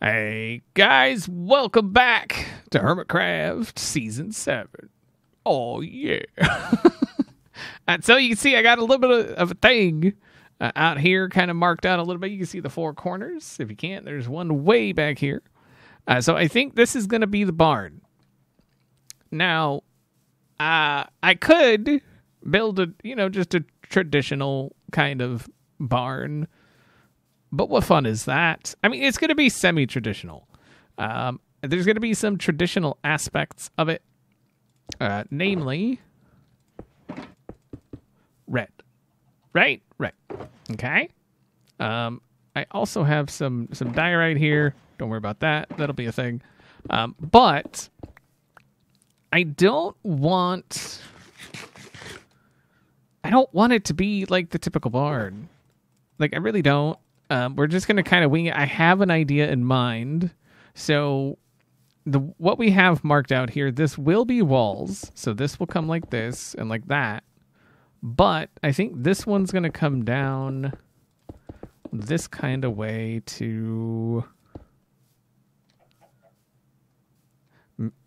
Hey guys, welcome back to Hermitcraft Season 7. Oh yeah. And so you can see I got a little bit of a thing out here kind of marked out a little bit. You can see the four corners. If you can't, there's one way back here. So I think this is going to be the barn. Now, I could build just a traditional kind of barn. But what fun is that? I mean, it's going to be semi-traditional. There's going to be some traditional aspects of it. Namely, red. Right? Right. Okay. I also have some diorite here. Don't worry about that. That'll be a thing. But I don't want it to be like the typical barn. Like, I really don't. We're just going to kind of wing it. I have an idea in mind. So what we have marked out here, this will be walls. So this will come like this and like that. But I think this one's going to come down this kind of way to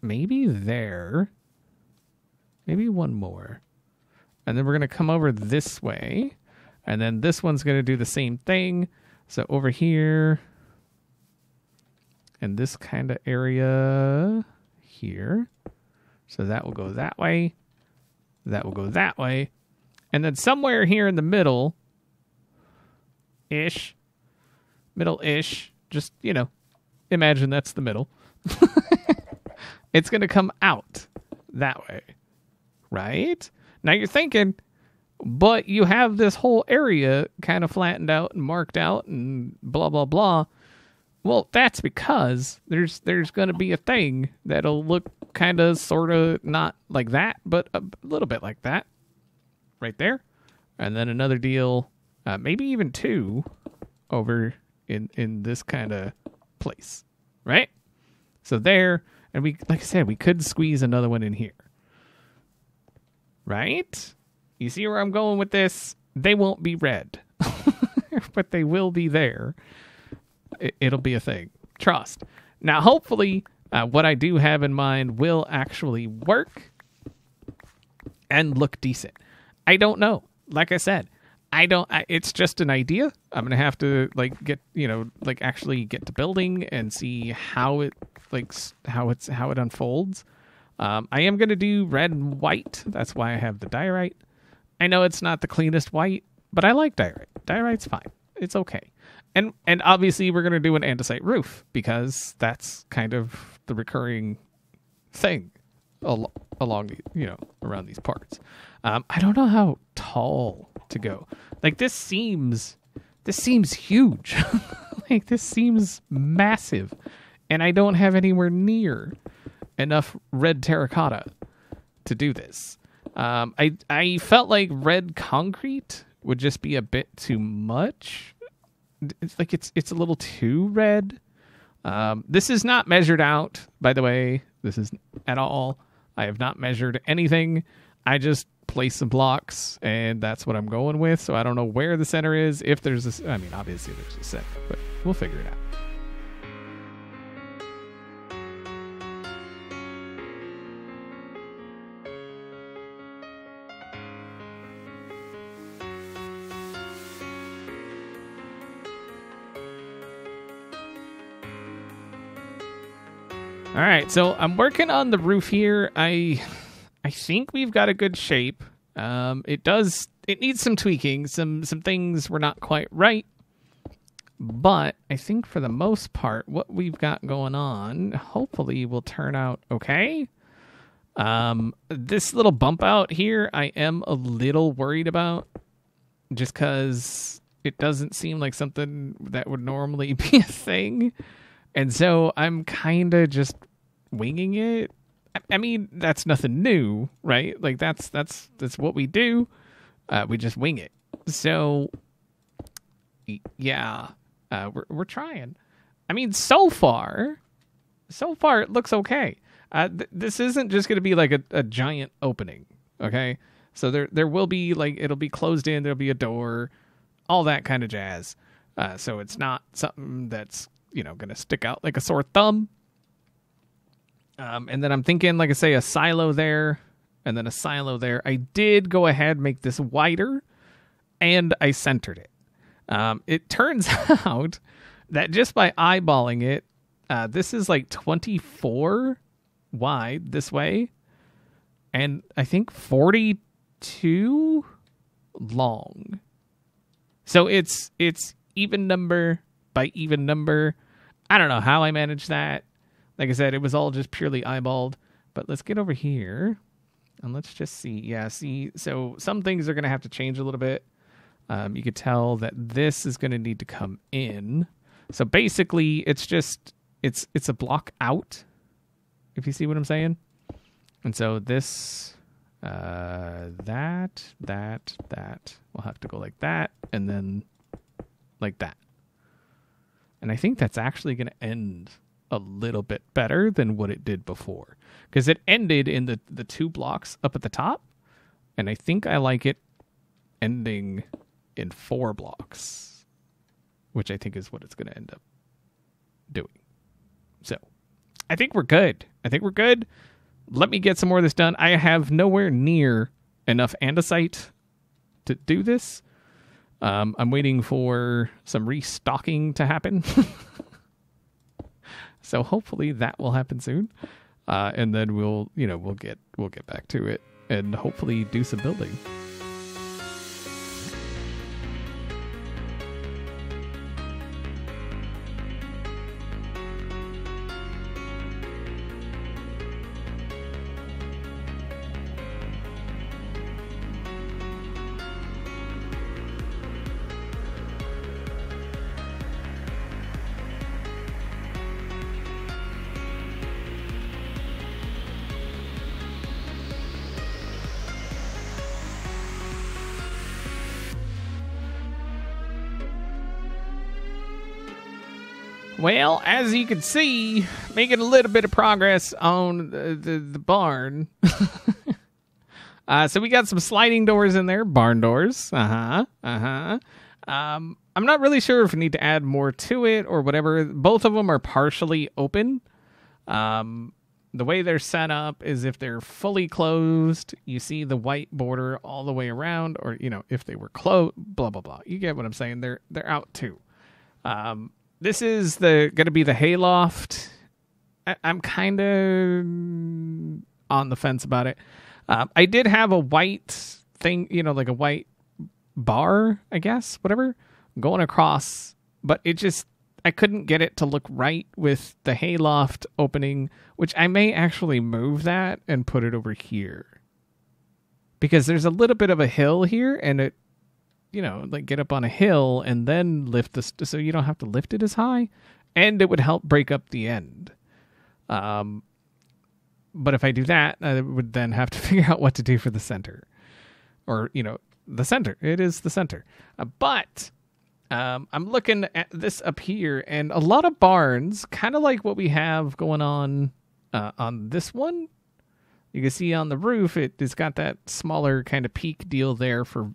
maybe there. Maybe one more. And then we're going to come over this way. And then this one's going to do the same thing. So over here, and this kind of area here. So that will go that way. That will go that way. And then somewhere here in the middle-ish, just, imagine that's the middle. It's going to come out that way, right? Now you're thinking, but you have this whole area kind of flattened out and marked out and blah, blah, blah. Well, that's because there's going to be a thing that'll look kind of sort of not like that, but a little bit like that right there. And then another deal, maybe even two over in this kind of place, right? So there, and we, like I said, we could squeeze another one in here, right? You see where I'm going with this? They won't be red, but they will be there. It'll be a thing. Trust. Now, hopefully, what I do have in mind will actually work and look decent. I don't know. Like I said, it's just an idea. I'm going to have to actually get to building and see how it unfolds. I am going to do red and white. That's why I have the diorite. I know it's not the cleanest white, but I like diorite. Diorite's fine. It's okay. And obviously we're going to do an andesite roof because that's kind of the recurring thing along the, around these parts. I don't know how tall to go. Like this seems huge. Like this seems massive, and I don't have anywhere near enough red terracotta to do this. I felt like red concrete would just be a bit too much. It's like it's a little too red. This is not measured out, by the way. This is at all. I have not measured anything. I just place some blocks, and that's what I'm going with. So I don't know where the center is. If there's obviously there's a center, but we'll figure it out. All right, so I'm working on the roof here. I think we've got a good shape. It needs some tweaking. Some things were not quite right. But I think for the most part, what we've got going on hopefully will turn out okay. This little bump out here, I am a little worried about just because it doesn't seem like something that would normally be a thing. And so I'm kind of just winging it. I mean, that's nothing new, right? Like that's what we do. We just wing it. So yeah, we're trying. I mean, so far it looks okay. This isn't just going to be like a giant opening, okay? So there will be it'll be closed in. There'll be a door, all that kind of jazz. So it's not something that's going to stick out like a sore thumb. And then I'm thinking, like I say, a silo there and then a silo there. I did go ahead, make this wider, and I centered it. It turns out that just by eyeballing it, this is like 24 wide this way, and I think 42 long. So it's even number by even number. I don't know how I managed that. Like I said, it was all just purely eyeballed. But let's get over here and let's just see. Yeah, see, so some things are going to have to change a little bit. You could tell that this is going to need to come in. So basically, it's just, it's a block out, if you see what I'm saying. And so this, that, will have to go like that, and then like that. And I think that's actually going to end a little bit better than what it did before. Because it ended in the 2 blocks up at the top, and I think I like it ending in 4 blocks, which I think is what it's going to end up doing. So I think we're good. Let me get some more of this done. I have nowhere near enough andesite to do this. I'm waiting for some restocking to happen. So hopefully that will happen soon. And then we'll get back to it and hopefully do some building. Well, as you can see, making a little bit of progress on the barn. So we got some sliding doors in there, barn doors. I'm not really sure if we need to add more to it or whatever. Both of them are partially open. The way they're set up is if they're fully closed, you see the white border all the way around, or if they were closed, blah blah blah. You get what I'm saying? They're out too. This is going to be the hayloft. I'm kind of on the fence about it. I did have a white thing, like a white bar, I guess, whatever, going across, but I couldn't get it to look right with the hayloft opening, which I may actually move that and put it over here. Because there's a little bit of a hill here, and it, like get up on a hill and then lift this, so you don't have to lift it as high, and it would help break up the end. But if I do that, I would then have to figure out what to do for the center, or the center. It is the center. But I'm looking at this up here, and a lot of barns, kind of like what we have going on this one. You can see on the roof, it's got that smaller kind of peak deal there for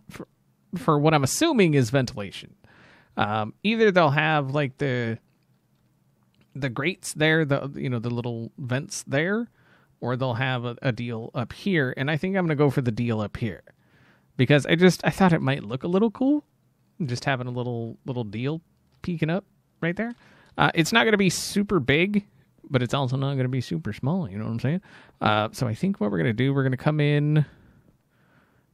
what I'm assuming is ventilation. Either they'll have like the grates there, the little vents there, or they'll have a deal up here. And I think I'm going to go for the deal up here because I thought it might look a little cool, just having a little deal peeking up right there. It's not going to be super big, but it's also not going to be super small. You know what I'm saying? So I think what we're going to do, we're going to come in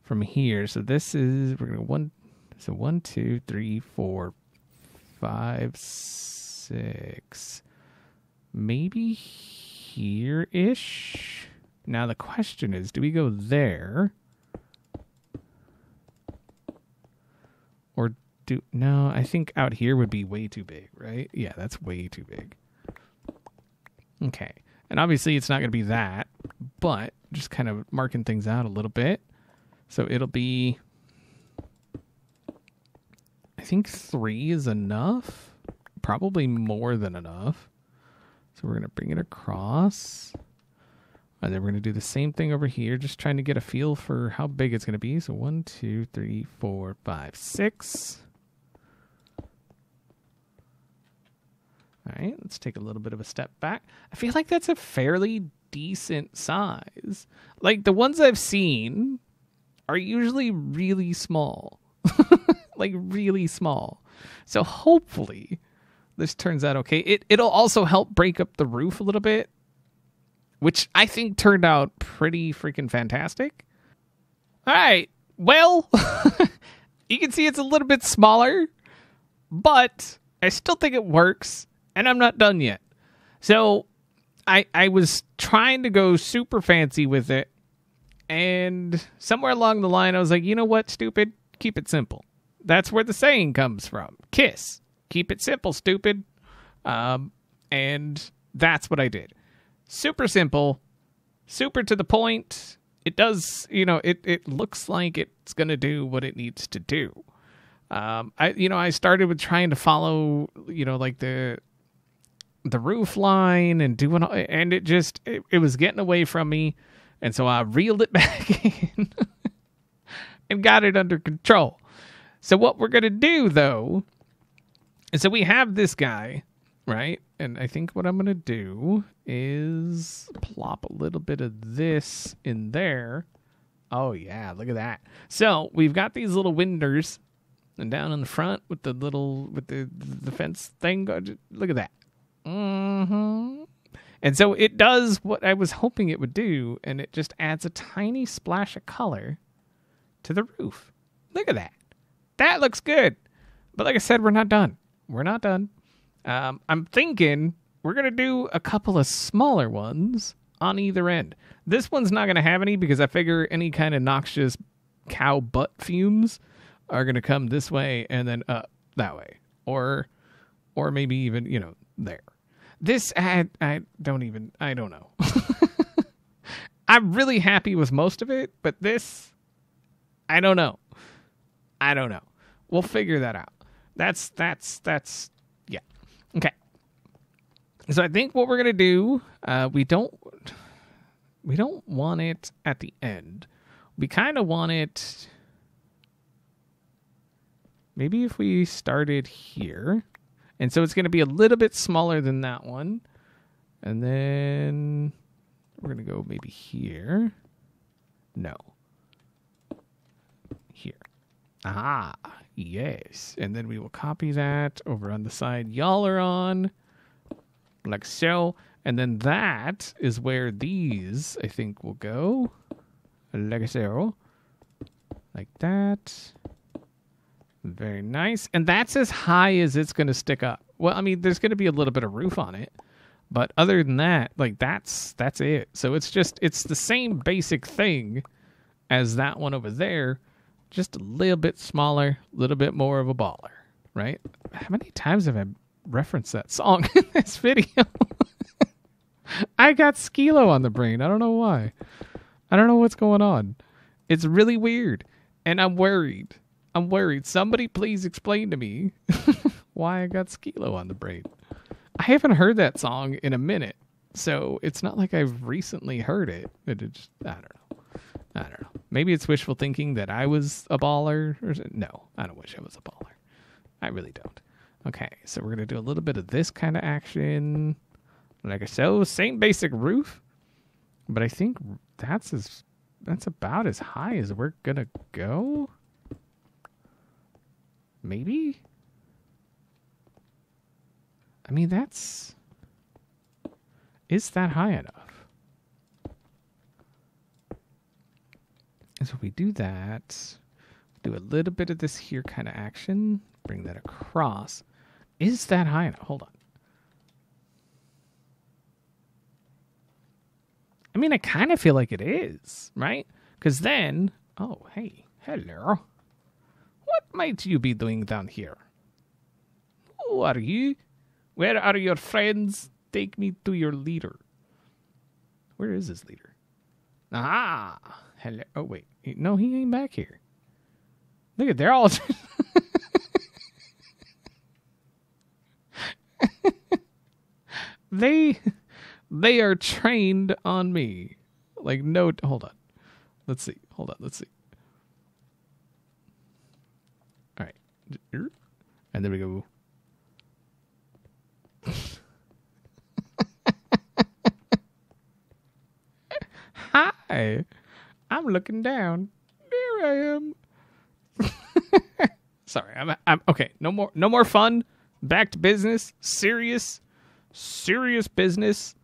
from here. So this is, we're going to 1, 2, 3, 4, 5, 6, maybe here-ish. Now the question is, do we go there? Or no, I think out here would be way too big, right? Yeah, that's way too big. Okay. And obviously it's not going to be that, but just kind of marking things out a little bit. So it'll be, I think 3 is enough, probably more than enough. So we're going to bring it across, and then we're going to do the same thing over here, just trying to get a feel for how big it's going to be. So 1, 2, 3, 4, 5, 6. All right, let's take a little bit of a step back. I feel like that's a fairly decent size. Like the ones I've seen are usually really small. Like really small. So hopefully this turns out okay. It'll also help break up the roof a little bit, which I think turned out pretty freaking fantastic. All right. Well, you can see it's a little bit smaller, but I still think it works, and I'm not done yet. So I was trying to go super fancy with it, and somewhere along the line I was like, you know what, stupid? Keep it simple. That's where the saying comes from. KISS. Keep it simple, stupid. And that's what I did. Super simple, super to the point. It does, it looks like it's going to do what it needs to do. I started with trying to follow, like the roof line and doing, and it was getting away from me. And so I reeled it back in and got it under control. So what we're going to do, though, is so we have this guy, right? And I think what I'm going to do is plop a little bit of this in there. Oh, yeah, look at that. So we've got these little windows, and down in the front with the fence thing. Look at that. Mm-hmm. And so it does what I was hoping it would do, and it just adds a tiny splash of color to the roof. Look at that. That looks good. But like I said, we're not done. We're not done. I'm thinking we're going to do a couple of smaller ones on either end. This one's not going to have any because I figure any kind of noxious cow butt fumes are going to come this way and then up that way. Or maybe even, there. This, I don't know. I'm really happy with most of it, but this, I don't know. We'll figure that out. That's yeah. Okay. So I think what we're going to do, we don't want it at the end. We kind of want it, maybe if we started here. And so it's going to be a little bit smaller than that one. And then we're going to go maybe here. No. Here. Ah, yes. And then we will copy that over on the side y'all are on, like so. And then that is where these, I think, will go, like so. Like that. Very nice. And that's as high as it's going to stick up. Well, I mean, there's going to be a little bit of roof on it. But other than that, like that's it. So it's the same basic thing as that one over there. Just a little bit smaller, a little bit more of a baller, right? How many times have I referenced that song in this video? I got Skilo on the brain. I don't know why. I don't know what's going on. It's really weird. And I'm worried. Somebody please explain to me why I got Skilo on the brain. I haven't heard that song in a minute. So it's not like I've recently heard it. I don't know. Maybe it's wishful thinking that I was a baller. No, I don't wish I was a baller. I really don't. Okay, so we're going to do a little bit of this kind of action. Like so, same basic roof. But I think that's about as high as we're going to go. Maybe? I mean, is that high enough? And so if we do that, do a little bit of this here kind of action, bring that across. Is that high enough? Hold on. I mean, I kind of feel like it is, right? Because then, oh, hey, hello. What might you be doing down here? Who are you? Where are your friends? Take me to your leader. Where is his leader? Ah, hello. Oh, wait. No, he ain't back here. Look at, they're all... They are trained on me. Like, no, hold on. Let's see. Hold on, let's see. All right. And then we go... I'm looking down. There I am. Sorry, I'm okay. No more fun. Back to business. Serious business.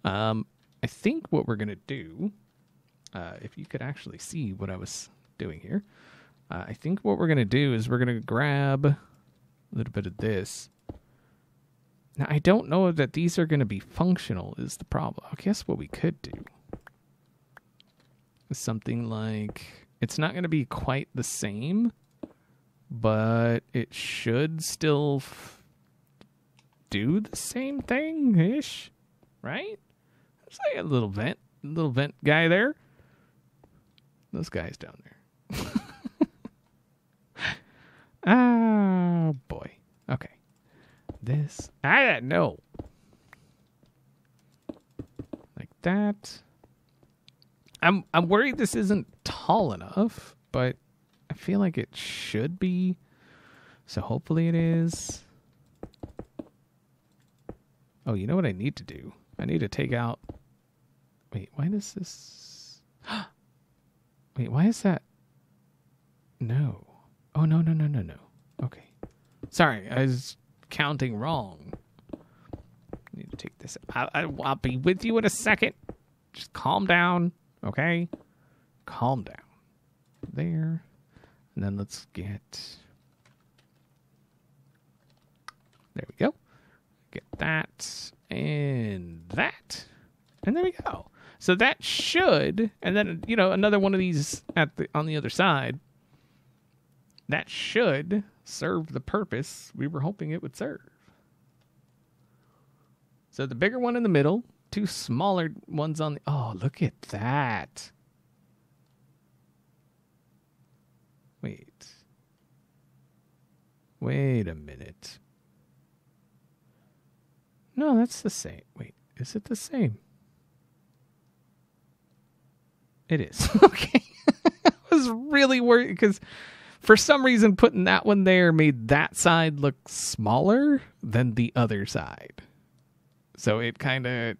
I think what we're gonna do, if you could actually see what I was doing here, I think what we're gonna do is we're gonna grab a little bit of this. Now I don't know that these are gonna be functional. Is the problem? I guess what we could do is something like, it's not gonna be quite the same, but it should still do the same thing-ish, right? It's like a little vent guy there. Those guys down there. Oh, boy. Okay. This, I don't know. Like that. I'm worried this isn't tall enough, but I feel like it should be. So hopefully it is. Oh, you know what I need to do? I need to take out... Wait, why does this... Wait, why is that... No. Oh, no. Okay. Sorry, I was counting wrong. I need to take this... I'll be with you in a second. Just calm down, okay? Calm down. There. And then let's get... There we go. Get that and that. And there we go. So that should, and then, you know, another one of these on the other side. That should serve the purpose we were hoping it would serve. So the bigger one in the middle, two smaller ones on the... Oh, look at that. Wait a minute. No, that's the same. Wait, is it the same? It is. Okay. I was really worried because for some reason putting that one there made that side look smaller than the other side. So it kind of...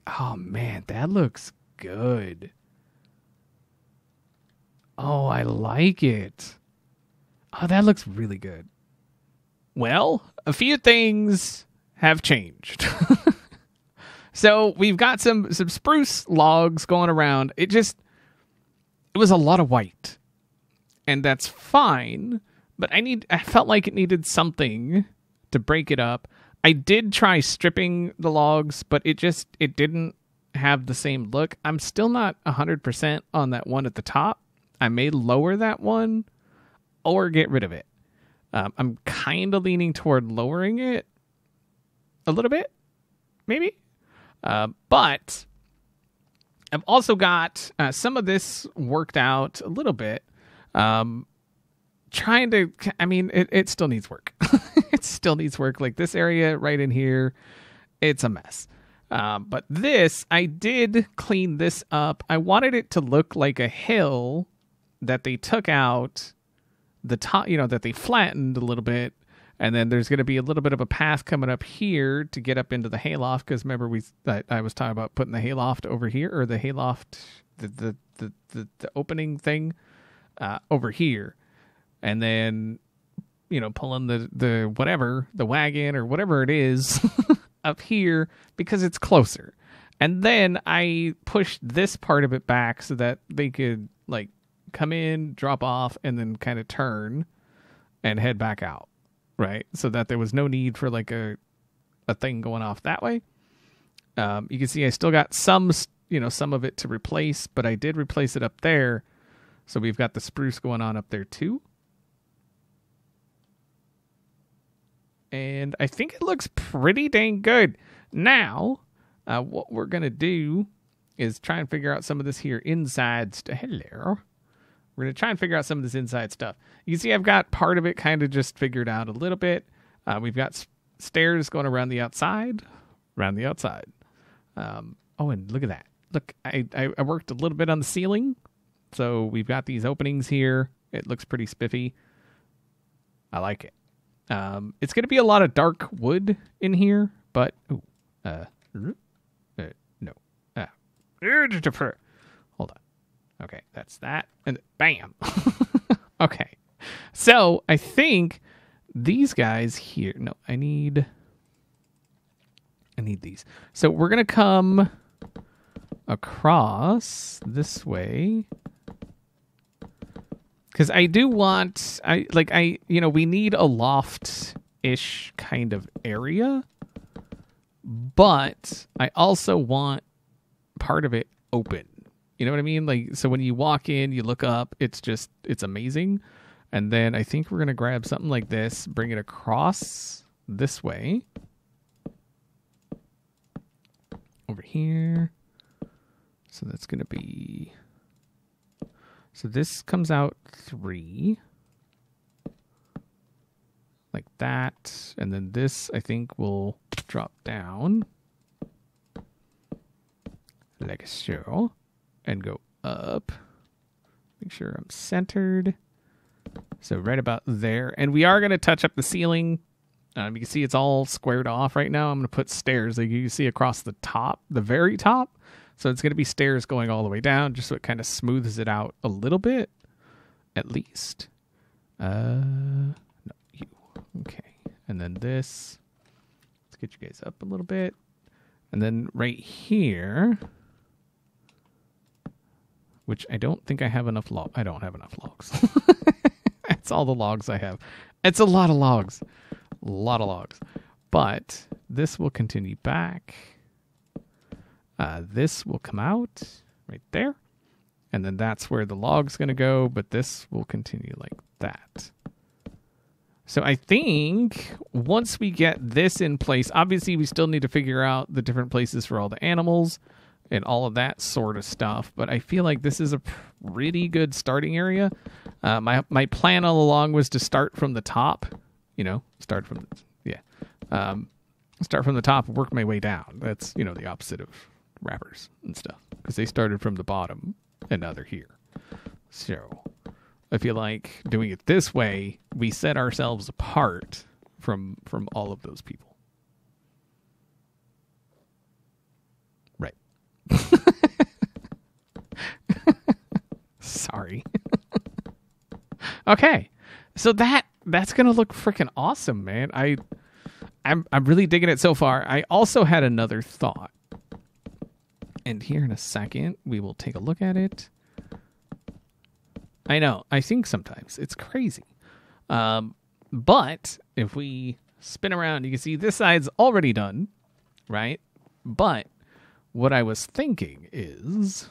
Oh, man, that looks good. Oh, I like it. Oh, that looks really good. Well, a few things have changed. So we've got some spruce logs going around. It was a lot of white. And that's fine. But I felt like it needed something to break it up. I did try stripping the logs, but it didn't have the same look. I'm still not 100% on that one at the top. I may lower that one or get rid of it. I'm kind of leaning toward lowering it a little bit, maybe. But I've also got some of this worked out a little bit. It still needs work. It still needs work. Like this area right in here, it's a mess. But this, I did clean this up. I wanted it to look like a hill that they took out the top, that they flattened a little bit. And then there's going to be a little bit of a path coming up here to get up into the hayloft. Because remember, I was talking about putting the hayloft over here, or the hayloft, the opening thing over here. And then, pulling the wagon or whatever it is up here because it's closer. And then I pushed this part of it back so that they could come in, drop off, and then kind of turn and head back out. Right. So that there was no need for a thing going off that way. You can see I still got some of it to replace, but I did replace it up there. So we've got the spruce going on up there too. And I think it looks pretty dang good. Now, what we're going to do is try and figure out some of this here inside stuff. Hello. We're going to try and figure out some of this inside stuff. You can see I've got part of it kind of just figured out a little bit. We've got stairs going around the outside. Oh, and look at that. Look, I worked a little bit on the ceiling. So we've got these openings here. It looks pretty spiffy. I like it. It's going to be a lot of dark wood in here, but... no. Hold on. Okay, that's that. And bam. Okay. So I think these guys here. No, I need these. So we're going to come across this way. Because I do want, we need a loft-ish kind of area. But I also want part of it open. You know what I mean? Like, so when you walk in, you look up, it's amazing. And then I think we're going to grab something like this, bring it across this way. Over here. So that's going to be... So this comes out 3. Like that. And then this, I think, will drop down. Like so. And go up. Make sure I'm centered. So right about there. And we are going to touch up the ceiling. You can see it's all squared off right now. I'm going to put stairs like you can see across the top, the very top. So it's going to be stairs going all the way down just so it kind of smooths it out a little bit. At least. No, you. Okay. And then this. Let's get you guys up a little bit. And then right here... Which I don't think I have enough I don't have enough logs. That's all the logs I have. It's a lot of logs. A lot of logs. But this will continue back. This will come out right there. And then that's where the log's going to go. But this will continue like that. So I think once we get this in place, obviously we still need to figure out the different places for all the animals. And all of that sort of stuff. But I feel like this is a pretty good starting area. My plan all along was to start from the top. Start from the top and work my way down. That's, the opposite of rappers and stuff. Because they started from the bottom and now they're here. So I feel like doing it this way, we set ourselves apart from all of those people. Sorry. Okay. So that's going to look freaking awesome, man. I'm really digging it so far. I also had another thought. And here in a second, we will take a look at it. I know. I think sometimes it's crazy. But if we spin around, you can see this side's already done, right? But what I was thinking is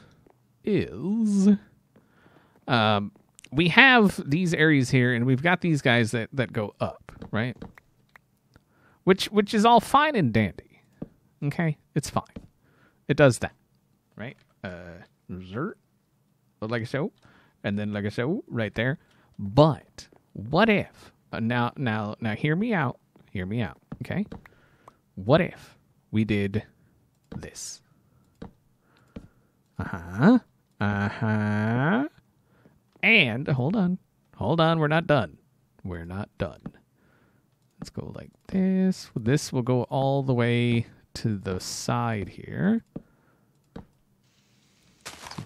we have these areas here, and we've got these guys that go up, right? Which is all fine and dandy. Okay, it's fine. It does that, right? Like so, and then like so, right there. But what if? Now, hear me out. Hear me out. Okay. What if we did this? And hold on, we're not done. Let's go like this. This will go all the way to the side here. So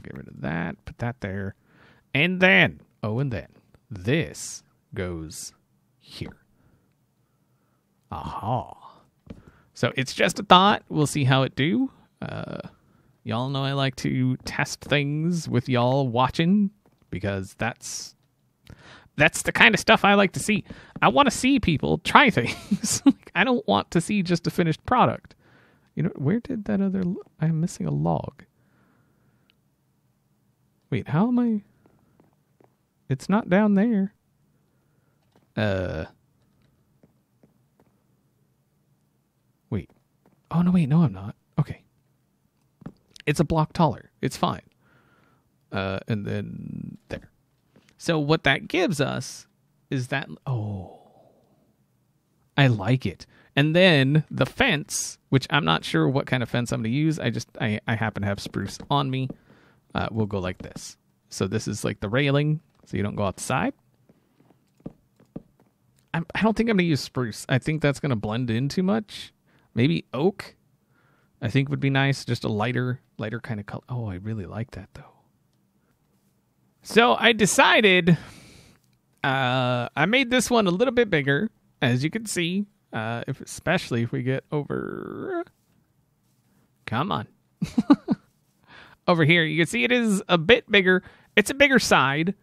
get rid of that, put that there. And then, this goes here. Aha. So it's just a thought. We'll see how it do. Y'all know I like to test things with y'all watching because that's the kind of stuff I like to see. I want to see people try things. I don't want to see just a finished product. Where did that other... I'm missing a log. Wait, how am I... It's not down there. Wait. Oh, no, wait. No, I'm not. Okay. It's a block taller. It's fine. And then there. So what that gives us is that... Oh. I like it. And then the fence, which I'm not sure what kind of fence I'm going to use. I happen to have spruce on me. We'll go like this. So this is like the railing, so you don't go outside. I don't think I'm going to use spruce. I think that's going to blend in too much. Maybe oak, I think would be nice. Just a lighter kind of color. Oh, I really like that, though. So I decided I made this one a little bit bigger, as you can see, especially if we get over... Come on. Over here, you can see it is a bit bigger. It's a bigger side.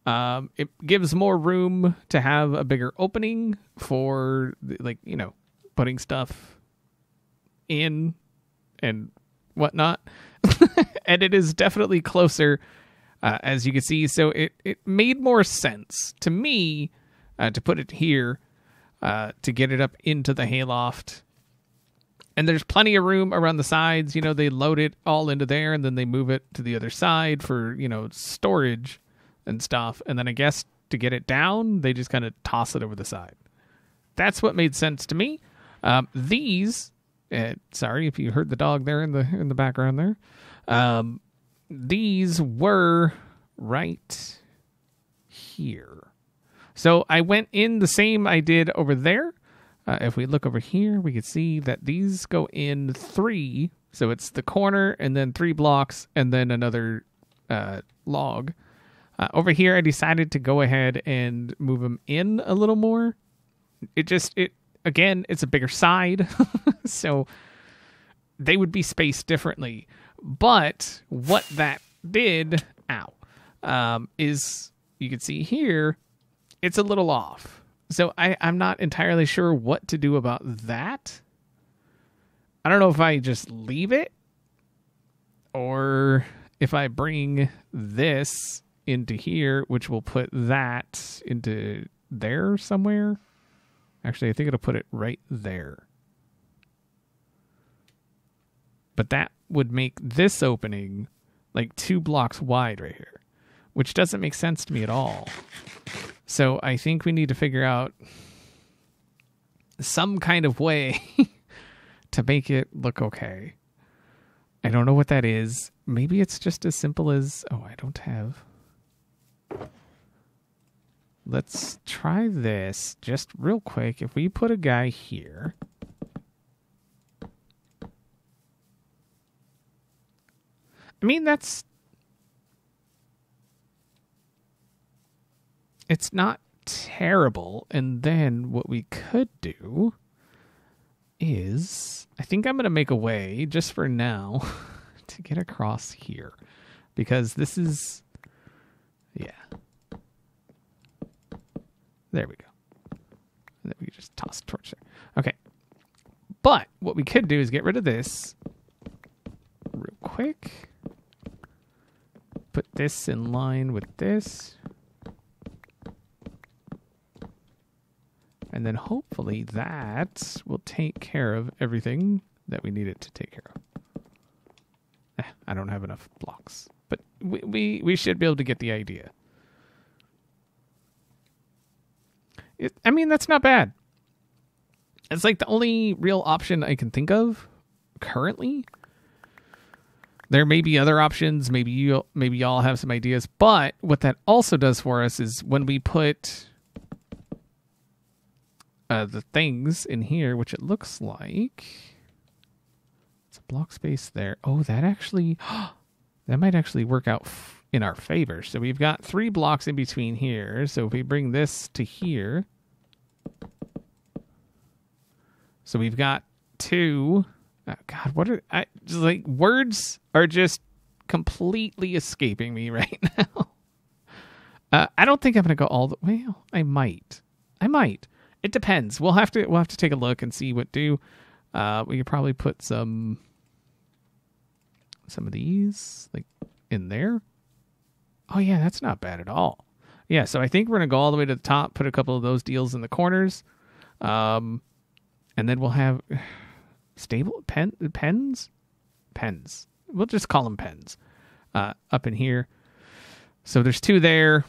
It gives more room to have a bigger opening for, like, you know, putting stuff in and whatnot. And it is definitely closer, as you can see. So it made more sense to me to put it here, to get it up into the hayloft. And there's plenty of room around the sides. You know, they load it all into there, and then they move it to the other side for, you know, storage and stuff. And then I guess to get it down, they just kind of toss it over the side. That's what made sense to me. These, sorry if you heard the dog there in the background there. These were right here. So I went in the same I did over there. If we look over here, we can see that these go in 3. So it's the corner and then 3 blocks and then another log. Over here, I decided to go ahead and move them in a little more. Again, it's a bigger side. So they would be spaced differently. But what that did, is you can see here, it's a little off. So I'm not entirely sure what to do about that. I don't know if I just leave it or if I bring this into here, which will put that into there somewhere. Actually, I think it'll put it right there. But that would make this opening like 2 blocks wide right here, which doesn't make sense to me at all. So I think we need to figure out some kind of way to make it look okay. I don't know what that is. Maybe it's just as simple as, I don't have. Let's try this just real quick. If we put a guy here. I mean, it's not terrible. And then what we could do is, I think I'm going to make a way just for now to get across here, because this is, yeah. There we go. And then we just toss a torch there. Okay. But what we could do is get rid of this real quick. Put this in line with this. And then hopefully that will take care of everything that we need it to take care of. I don't have enough blocks. But we should be able to get the idea. I mean, that's not bad. It's like the only real option I can think of currently. There may be other options. Maybe y'all have some ideas. But what that also does for us is when we put the things in here, which it looks like it's a block space there. Oh, that might actually work out in our favor. So we've got 3 blocks in between here. So if we bring this to here, so we've got 2. Oh God, what are just like words are just completely escaping me right now. I don't think I'm gonna go all the way. Well, I might. It depends. We'll have to take a look and see what do. We could probably put some of these like in there. Oh yeah, that's not bad at all. Yeah, so I think we're gonna go all the way to the top, put a couple of those deals in the corners, and then we'll have stable pens. We'll just call them pens up in here. So there's 2 there,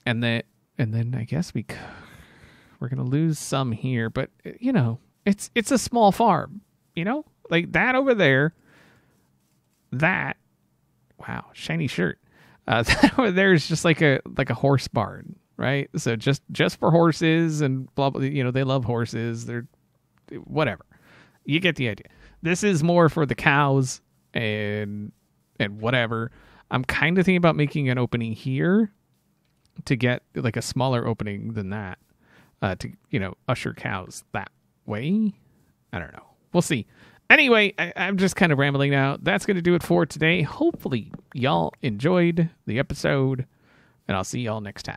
and then I guess we're gonna lose some here, but you know, it's a small farm, you know, like that over there. That, wow, shiny shirt. That over there is just like a horse barn, right? So just for horses and blah blah. You know, they love horses. They're whatever. You get the idea. This is more for the cows and whatever. I'm kind of thinking about making an opening here to get like a smaller opening than that, to, usher cows that way. I don't know. We'll see. Anyway, I'm just kind of rambling now. That's going to do it for today. Hopefully y'all enjoyed the episode, and I'll see y'all next time.